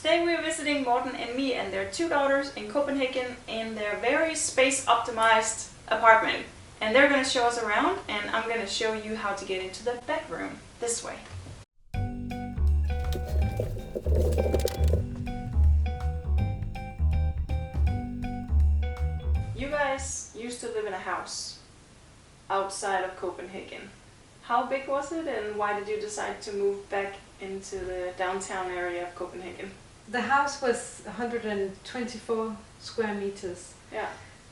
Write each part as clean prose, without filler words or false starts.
Today we're visiting Morten and me and their 2 daughters in Copenhagen in their very space-optimized apartment. And they're going to show us around, and I'm going to show you how to get into the bedroom this way. You guys used to live in a house outside of Copenhagen. How big was it, and why did you decide to move back into the downtown area of Copenhagen? The house was 124 square meters. Yeah.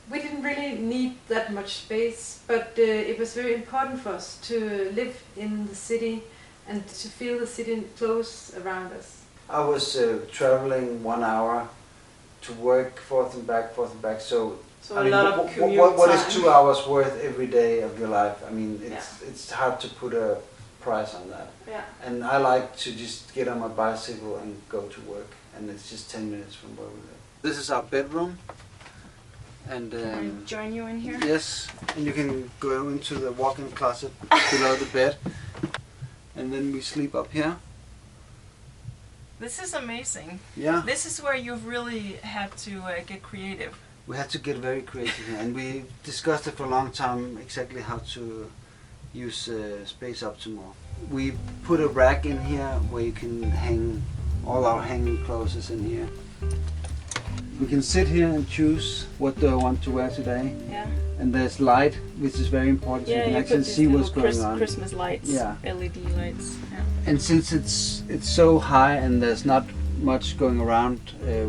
We didn't really need that much space, but it was very important for us to live in the city and to feel the city close around us. I was traveling 1 hour to work, forth and back, so a lot of commute what time. is 2 hours worth every day of your life? I mean, it's hard to put a price on that. Yeah. And I like to just get on my bicycle and go to work, and it's just 10 minutes from where we live. This is our bedroom. And can I join you in here? Yes, and you can go into the walk-in closet below the bed, and then we sleep up here. This is amazing. Yeah. This is where you've really had to get creative. We had to get very creative here, and we discussed it for a long time exactly how to use space optimal. We put a rack in here where you can hang all our hanging clothes is in here. We can sit here and choose what do I want to wear today. Yeah. And there's light, which is very important, so you can you actually put see what's going on. Christmas lights, Yeah. LED lights. Yeah. And since it's so high and there's not much going around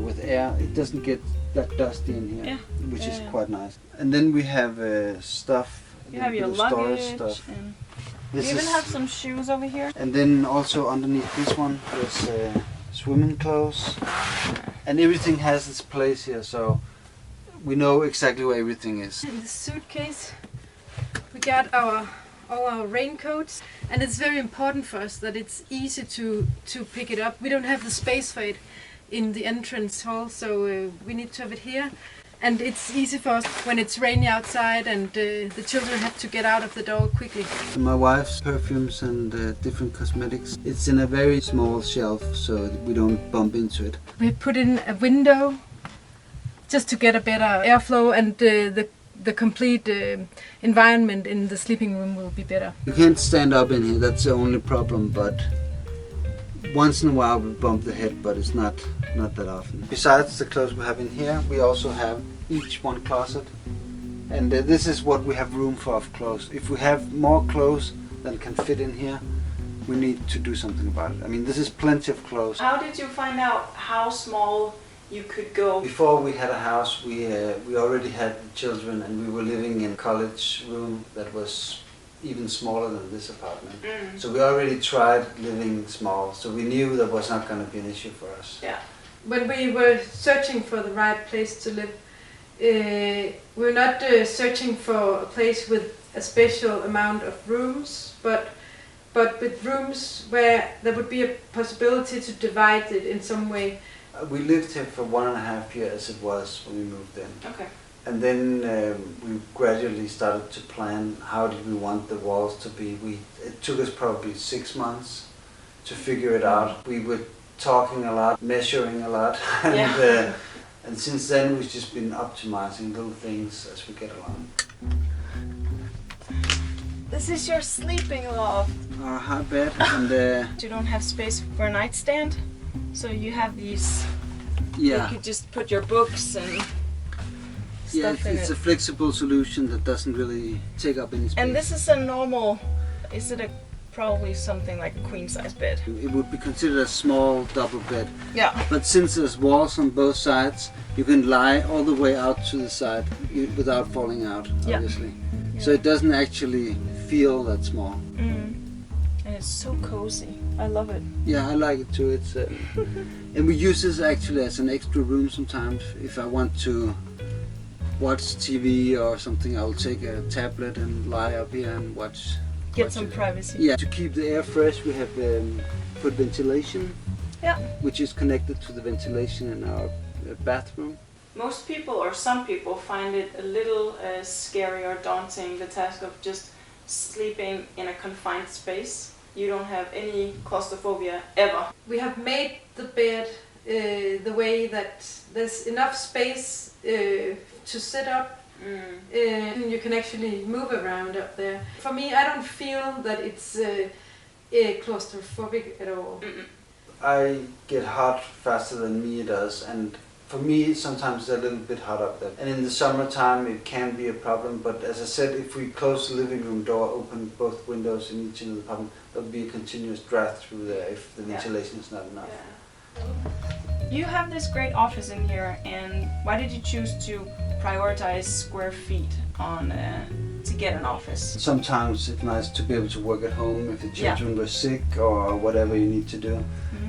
with air, it doesn't get that dusty in here, Yeah. which is Yeah. quite nice. And then we have stuff. You have your storage luggage, stuff. and This you even is- have some shoes over here. And then also underneath this one, there's swimming clothes. And everything has its place here, so we know exactly where everything is. In the suitcase we got all our raincoats, and it's very important for us that it's easy to pick it up. We don't have the space for it in the entrance hall, so we need to have it here. And it's easy for us when it's rainy outside and the children have to get out of the door quickly. My wife's perfumes and different cosmetics, it's in a very small shelf so that we don't bump into it. We put in a window just to get a better airflow, and the complete environment in the sleeping room will be better. You can't stand up in here, that's the only problem, but once in a while we bump the head, but it's not that often. Besides the clothes we have in here, we also have each one closet, and this is what we have room for of clothes. If we have more clothes than can fit in here, we need to do something about it. I mean, this is plenty of clothes. How did you find out how small you could go? Before we had a house, we already had children, and we were living in a college room that was even smaller than this apartment. So we already tried living small, so we knew that was not going to be an issue for us. Yeah. When we were searching for the right place to live, we were not searching for a place with a special amount of rooms, but with rooms where there would be a possibility to divide it in some way. We lived here for 1.5 years as it was when we moved in. Okay. And then we gradually started to plan how did we want the walls to be. It took us probably 6 months to figure it out. We were talking a lot, measuring a lot, and, and since then we've just been optimizing little things as we get along. This is your sleeping loft. Our high bed, and You don't have space for a nightstand, so you have these. yeah. You could just put your books and Yeah, stuff in it's it. a flexible solution that doesn't really take up any space. And this is a normal. Is it probably something like a queen size bed? It would be considered a small double bed. Yeah. But since there's walls on both sides, you can lie all the way out to the side without falling out, obviously. Yeah. So it doesn't actually feel that small. And it's so cozy. I love it. Yeah, I like it too. It's and we use this actually as an extra room sometimes. If I want to watch TV or something, I'll take a tablet and lie up here and watch. Get some privacy. Yeah, to keep the air fresh, we have put ventilation. Yeah. Which is connected to the ventilation in our bathroom. Most people, or some people, find it a little scary or daunting, the task of just sleeping in a confined space. You don't have any claustrophobia ever. We have made the bed the way that there's enough space to sit up. And you can actually move around up there. For me, I don't feel that it's claustrophobic at all. I get hot faster than Mia does, and for me sometimes it's a little bit hot up there. And in the summertime it can be a problem, but as I said, if we close the living room door, open both windows in each end of the apartment, there'll be a continuous draft through there if the ventilation is not enough. You have this great office in here, and why did you choose to prioritize square feet on to get an office? Sometimes it's nice to be able to work at home if the children were sick or whatever you need to do.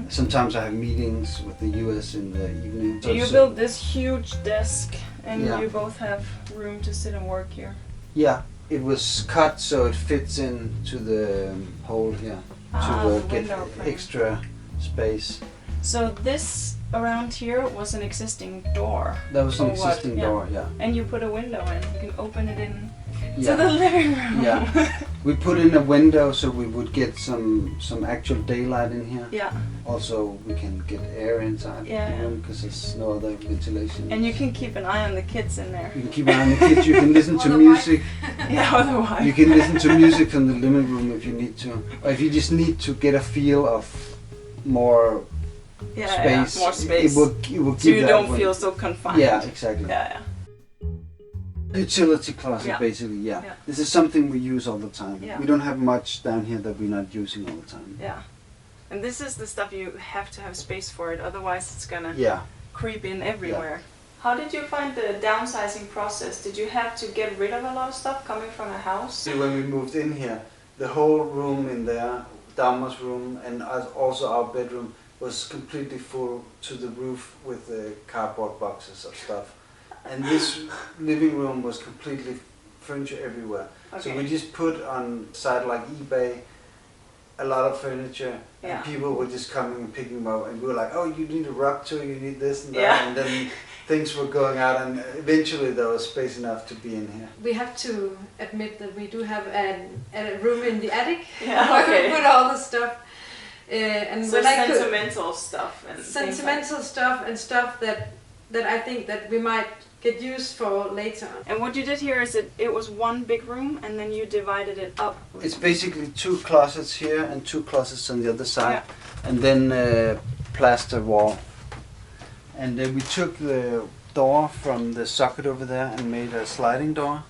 Sometimes I have meetings with the US in the evening. So you built this huge desk, and you both have room to sit and work here. Yeah, it was cut so it fits into the hole here to get extra space. So this around here was an existing door. That was an existing door, yeah. And you put a window in. You can open it in to the living room. Yeah. We put in a window so we would get some actual daylight in here. Yeah. Also, we can get air inside the room because there's no other ventilation. And you can keep an eye on the kids in there. You can keep an eye on the kids. You can listen to music. Otherwise. You can listen to music from the living room if you need to, or if you just need to get a feel of more. Space. More space. It will give so you don't feel so confined. Yeah, exactly. Utility closet, basically. This is something we use all the time. We don't have much down here that we're not using all the time. Yeah, and this is the stuff you have to have space for it. Otherwise, it's gonna creep in everywhere. How did you find the downsizing process? Did you have to get rid of a lot of stuff coming from a house? See, when we moved in here, the whole room in there, Dagmar's room, and also our bedroom, was completely full to the roof with the cardboard boxes of stuff. And this living room was completely furniture everywhere. So we just put on site like eBay a lot of furniture, and people were just coming and picking them up, and we were like, oh, you need a rug too, you need this and that, and then things were going out, and eventually there was space enough to be in here. We have to admit that we do have a room in the attic where we put all the stuff. And so sentimental stuff and stuff that I think that we might get used for later. And what you did here is it was one big room, and then you divided it up. It's basically 2 closets here and 2 closets on the other side, and then plaster wall. And then we took the door from the socket over there and made a sliding door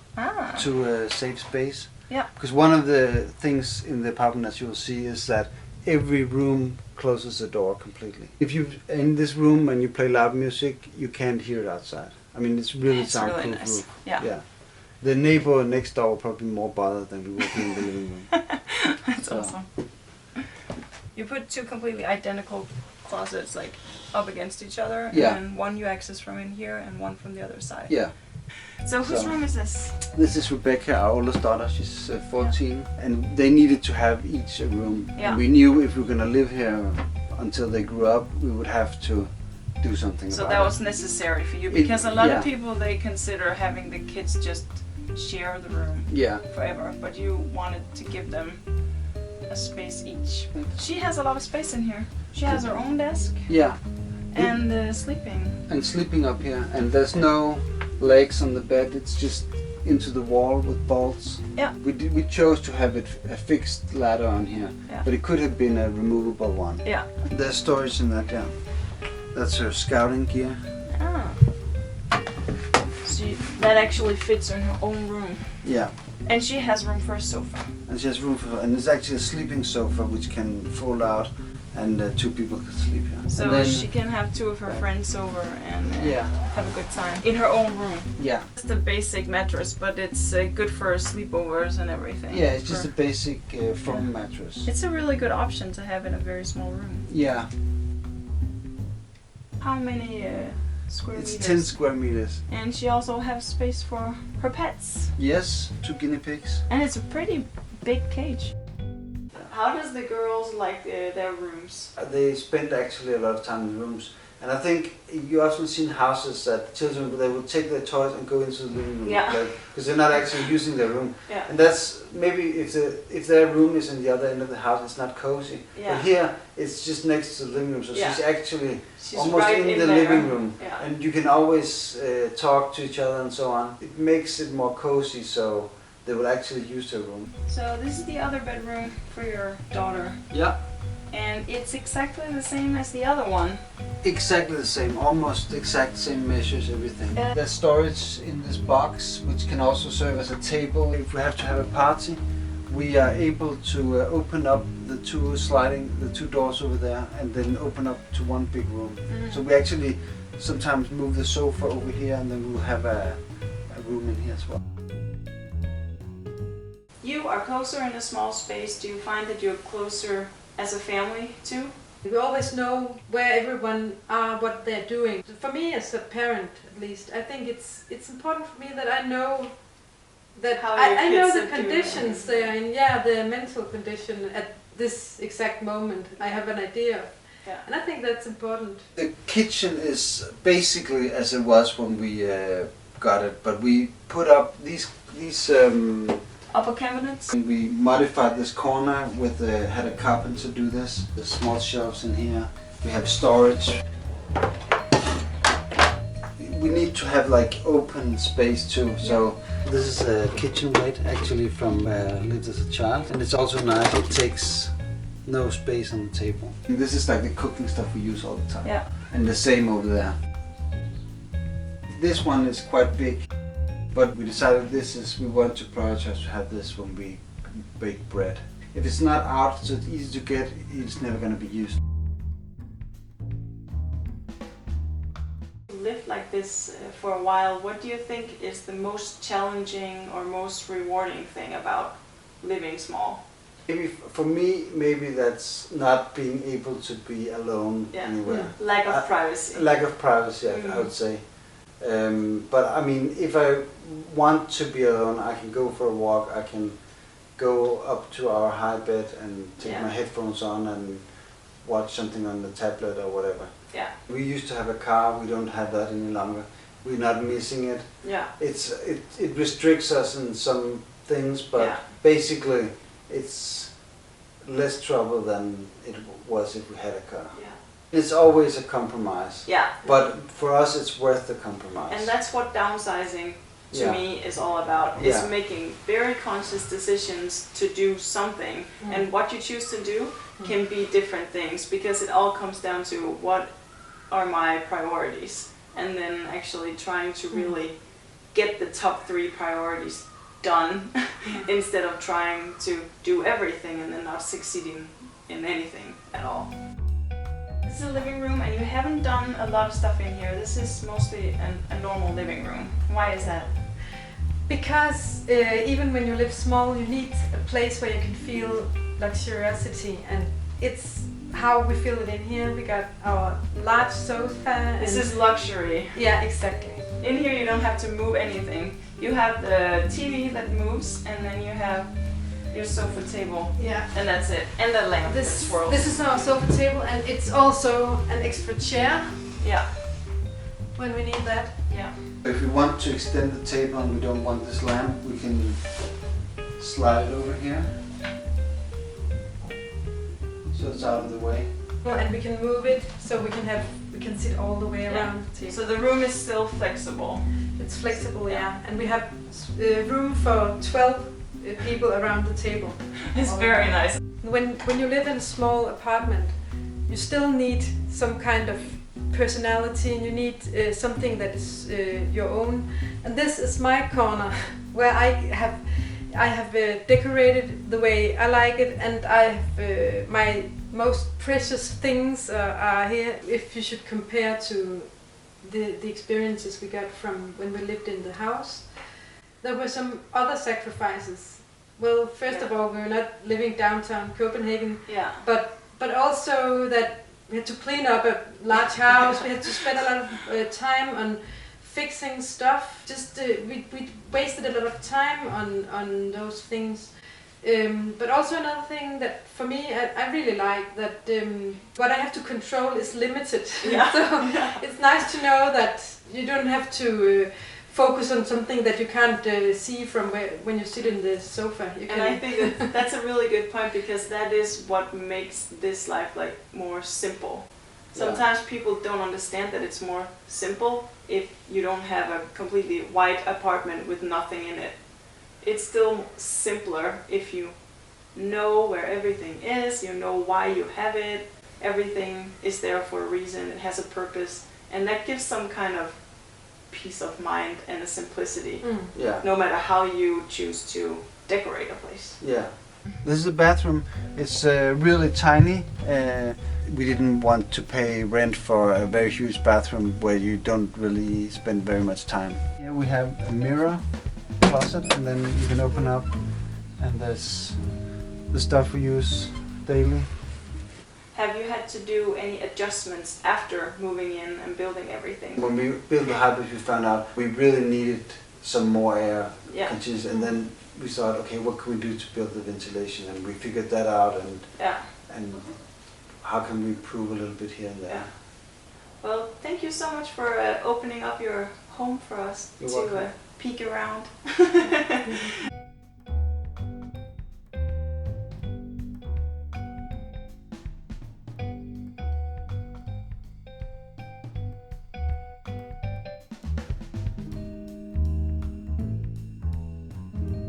to save space. Yeah. Because one of the things in the apartment, as you'll see, is that every room closes the door completely. If you're in this room and you play loud music, you can't hear it outside. I mean, it's really soundproof. Really nice. Yeah. The neighbor next door will probably be more bothered than we would be in the living room. That's awesome. You put 2 completely identical closets like up against each other, and then one you access from in here and one from the other side. Yeah. So whose room is this? This is Rebecca, our oldest daughter. She's 14, and they needed to have each a room. Yeah. And we knew if we were going to live here until they grew up, we would have to do something about it. So that was necessary for you, because a lot of people, they consider having the kids just share the room forever, but you wanted to give them a space each. She has a lot of space in here. She has her own desk. Yeah. And sleeping. And sleeping up here, and there's no legs on the bed. It's just into the wall with bolts. Yeah. We chose to have it a fixed ladder on here, but it could have been a removable one. Yeah. There's storage in that. Yeah. That's her scouting gear. Ah. So that actually fits in her own room. Yeah. And she has room for a sofa. And she has room for, and there's actually a sleeping sofa which can fold out, and 2 people can sleep here. So then, she can have 2 of her friends over and have a good time in her own room. Yeah. It's the basic mattress, but it's good for sleepovers and everything. Yeah, it's just a basic foam mattress. It's a really good option to have in a very small room. Yeah. How many square meters? It's 10 square meters. And she also has space for her pets. Yes, 2 guinea pigs. And it's a pretty big cage. How does the girls like their rooms? They spend actually a lot of time in the rooms. And I think you often see in houses that children, they will take their toys and go into the living room Yeah. and play, because they're not actually using their room. Yeah. And that's maybe if their room is in the other end of the house, it's not cozy. Yeah. But here, it's just next to the living room, so Yeah. she's actually She's almost right in the there. living room. Yeah. And you can always talk to each other and so on. It makes it more cozy, so they will actually use their room. So this is the other bedroom for your daughter. Yeah. And it's exactly the same as the other one. Exactly the same, almost exact same measures, everything. There's storage in this box, which can also serve as a table. If we have to have a party, we are able to open up the two doors over there, and then open up to one big room. Mm-hmm. So we actually sometimes move the sofa over here, and then we'll have a room in here as well. You are closer in a small space. Do you find that you're closer as a family too? We always know where everyone are, what they're doing. For me as a parent, at least, I think it's important for me that I know that How your I know kids the are doing. conditions they are in. Yeah, the mental condition at this exact moment. I have an idea of. Yeah. And I think that's important. The kitchen is basically as it was when we got it, but we put up these Upper cabinets? we modified this corner with had a carpenter do this. There's small shelves in here. We have storage. We need to have like open space too. So this is a kitchenware actually from lived as a child, and it's also nice. It takes no space on the table. And this is like the cooking stuff we use all the time. Yeah. And the same over there. This one is quite big. But we decided we want to prioritize to have this when we bake bread. If it's not out, so it's easy to get, it's never going to be used. You lived like this for a while. What do you think is the most challenging or most rewarding thing about living small? Maybe for me, maybe that's not being able to be alone anywhere. Lack of privacy. Lack of privacy, I would say. But I mean, if I want to be alone, I can go for a walk. I can go up to our high bed and take my headphones on and watch something on the tablet or whatever. Yeah. We used to have a car. We don't have that any longer. We're not missing it. Yeah. It restricts us in some things, but basically it's less trouble than it was if we had a car. Yeah. It's always a compromise. Yeah. But for us, it's worth the compromise. And that's what downsizing to me is all about. Is making very conscious decisions to do something, and what you choose to do can be different things, because it all comes down to what are my priorities, and then actually trying to really get the top 3 priorities done instead of trying to do everything and then not succeeding in anything at all. This is a living room, and you haven't done a lot of stuff in here. This is mostly a normal living room. Why is that? Because even when you live small, you need a place where you can feel luxuriosity, and it's how we feel it in here. We got our large sofa. This is luxury. Yeah, exactly. In here you don't have to move anything. You have the TV that moves, and then you have your sofa table. Yeah. And that's it. And the lamp. This is our sofa table, and it's also an extra chair. Yeah. When we need that. Yeah. If we want to extend the table and we don't want this lamp, we can slide it over here. So it's out of the way. Well, and we can move it so we can sit all the way around the table. So the room is still flexible. It's flexible, yeah. And we have room for 12 people around the table. It's very nice. When you live in a small apartment, you still need some kind of personality, and you need something that is your own. And this is my corner, where I have decorated the way I like it, and I have my most precious things are here. If you should compare to the experiences we got from when we lived in the house, there were some other sacrifices. Well, first of all, we were not living downtown Copenhagen, but also that we had to clean up a large house. We had to spend a lot of time on fixing stuff. Just we wasted a lot of time on those things. But also another thing that for me, I really like that what I have to control is limited. Yeah. So it's nice to know that you don't have to focus on something that you can't see from when you sit in the sofa. You And I think that's a really good point, because that is what makes this life like more simple. Sometimes people don't understand that it's more simple if you don't have a completely white apartment with nothing in it. It's still simpler if you know where everything is, you know why you have it, everything is there for a reason, it has a purpose, and that gives some kind of peace of mind and a simplicity, no matter how you choose to decorate a place. Yeah. This is a bathroom. It's really tiny. We didn't want to pay rent for a very huge bathroom where you don't really spend very much time. Here we have a mirror closet, and then you can open up, and there's the stuff we use daily. Have you had to do any adjustments after moving in and building everything? When we built the hybrid, we found out we really needed some more air continuous, and then we thought, okay, what can we do to build the ventilation? And we figured that out, and how can we improve a little bit here and there. Yeah. Well, thank you so much for opening up your home for us to peek around.